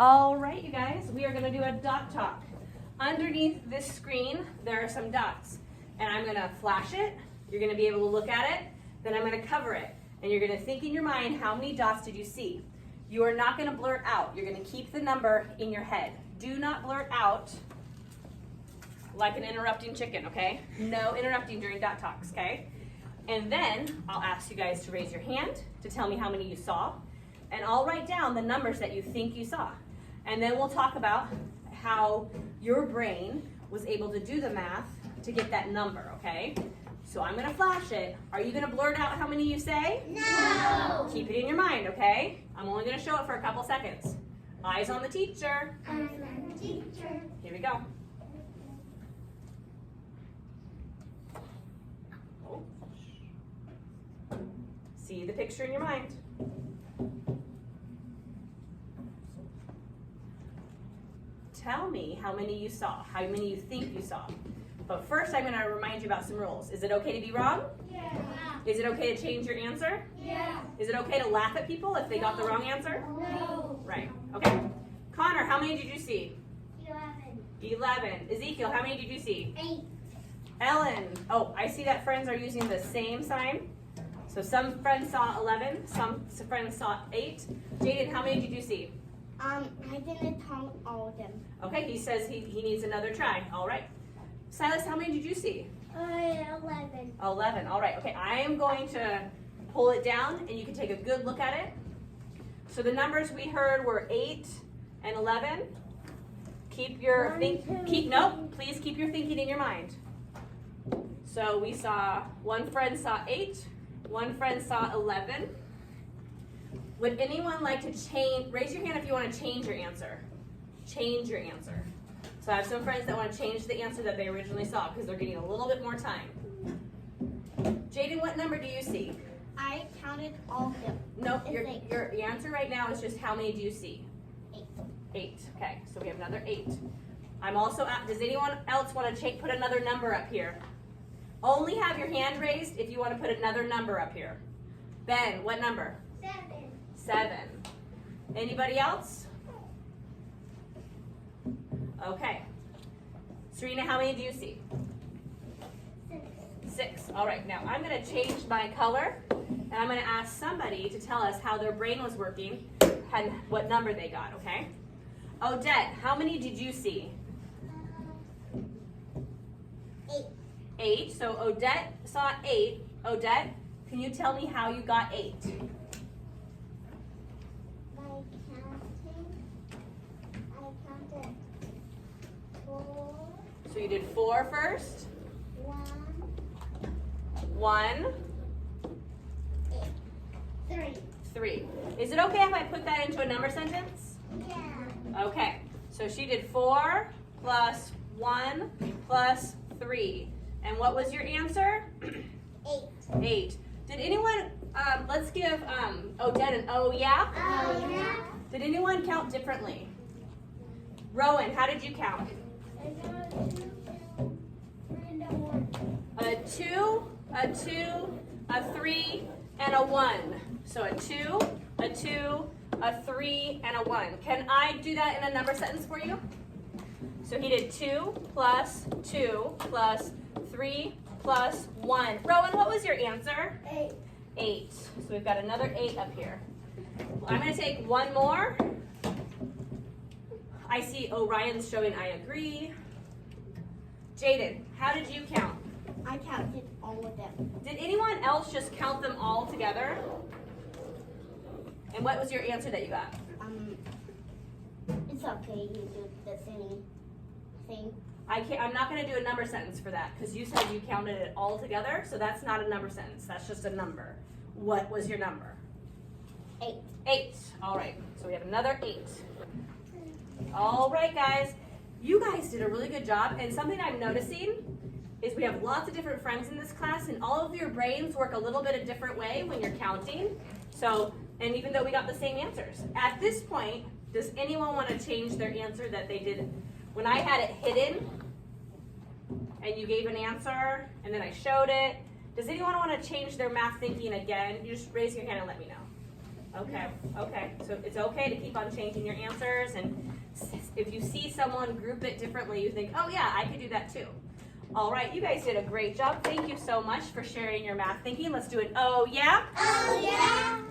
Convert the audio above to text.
All right, you guys, we are going to do a dot talk. Underneath this screen, there are some dots, and I'm going to flash it. You're going to be able to look at it. Then I'm going to cover it, and you're going to think in your mind, how many dots did you see? You are not going to blurt out. You're going to keep the number in your head. Do not blurt out like an interrupting chicken, okay? No interrupting during dot talks, okay? And then I'll ask you guys to raise your hand to tell me how many you saw, and I'll write down the numbers that you think you saw. And then we'll talk about how your brain was able to do the math to get that number, okay? So I'm gonna flash it. Are you gonna blurt out how many you say? No! Keep it in your mind, okay? I'm only gonna show it for a couple seconds. Eyes on the teacher. Eyes on the teacher. Here we go. Oh. See the picture in your mind. Tell me how many you saw, how many you think you saw. But first I'm gonna remind you about some rules. Is it okay to be wrong? Yeah. Is it okay to change your answer? Yeah. Is it okay to laugh at people if they got the wrong answer? No. Right, okay. Connor, how many did you see? 11. 11. Ezekiel, how many did you see? 8. Ellen, oh, I see that friends are using the same sign. So some friends saw 11, some friends saw 8. Jaden, how many did you see? I didn't count all of them. Okay, he says he needs another try. All right. Silas, how many did you see? 11. 11. All right. Okay, I am going to pull it down, and you can take a good look at it. So the numbers we heard were 8 and 11. Keep your please keep your thinking in your mind. So we saw one friend saw 8, one friend saw 11. Would anyone like to change? Raise your hand if you want to change your answer. Change your answer. So I have some friends that want to change the answer that they originally saw because they're getting a little bit more time. Jaden, what number do you see? I counted all of them. Nope, It's your answer right now is just how many do you see? 8. 8. Okay, so we have another 8. I'm also does anyone else want to put another number up here? Only have your hand raised if you want to put another number up here. Ben, what number? 7. 7. Anybody else? Okay. Serena, how many do you see? 6. 6. All right, now I'm going to change my color, and I'm going to ask somebody to tell us how their brain was working and what number they got, okay? Odette, how many did you see? 8. 8. So Odette saw 8. Odette, can you tell me how you got 8? By counting, I counted 4. So you did 4 first. 1. 1, 8. 3. 3. Is it okay if I put that into a number sentence? Yeah. Okay, so she did 4 plus 1 plus 3. And what was your answer? 8. 8. Did anyone, let's give Odette an oh yeah? Oh, yeah. Did anyone count differently? Rowan, how did you count? I got 2, 3, and 1. A 2, a 2, a 3, and a 1. So a 2, a 2, a 3, and a 1. Can I do that in a number sentence for you? So he did 2 plus 2 plus 3 plus 1. Rowan, what was your answer? 8. 8. So we've got another 8 up here. I'm going to take one more. I see Orion's showing I agree. Jaden, how did you count? I counted all of them. Did anyone else just count them all together? And what was your answer that you got? It's okay. You do the same thing. I'm not going to do a number sentence for that because you said you counted it all together, so that's not a number sentence. That's just a number. What was your number? 8. 8. All right. So we have another 8. All right, guys. You guys did a really good job. And something I'm noticing is we have lots of different friends in this class, and all of your brains work a little bit a different way when you're counting. So, and even though we got the same answers. At this point, does anyone want to change their answer that they did? When I had it hidden, and you gave an answer, and then I showed it, does anyone want to change their math thinking again? You just raise your hand and let me know. Okay, okay. So it's okay to keep on changing your answers, and if you see someone group it differently, you think, oh yeah, I could do that too. All right, you guys did a great job. Thank you so much for sharing your math thinking. Let's do it. Oh yeah? Oh yeah.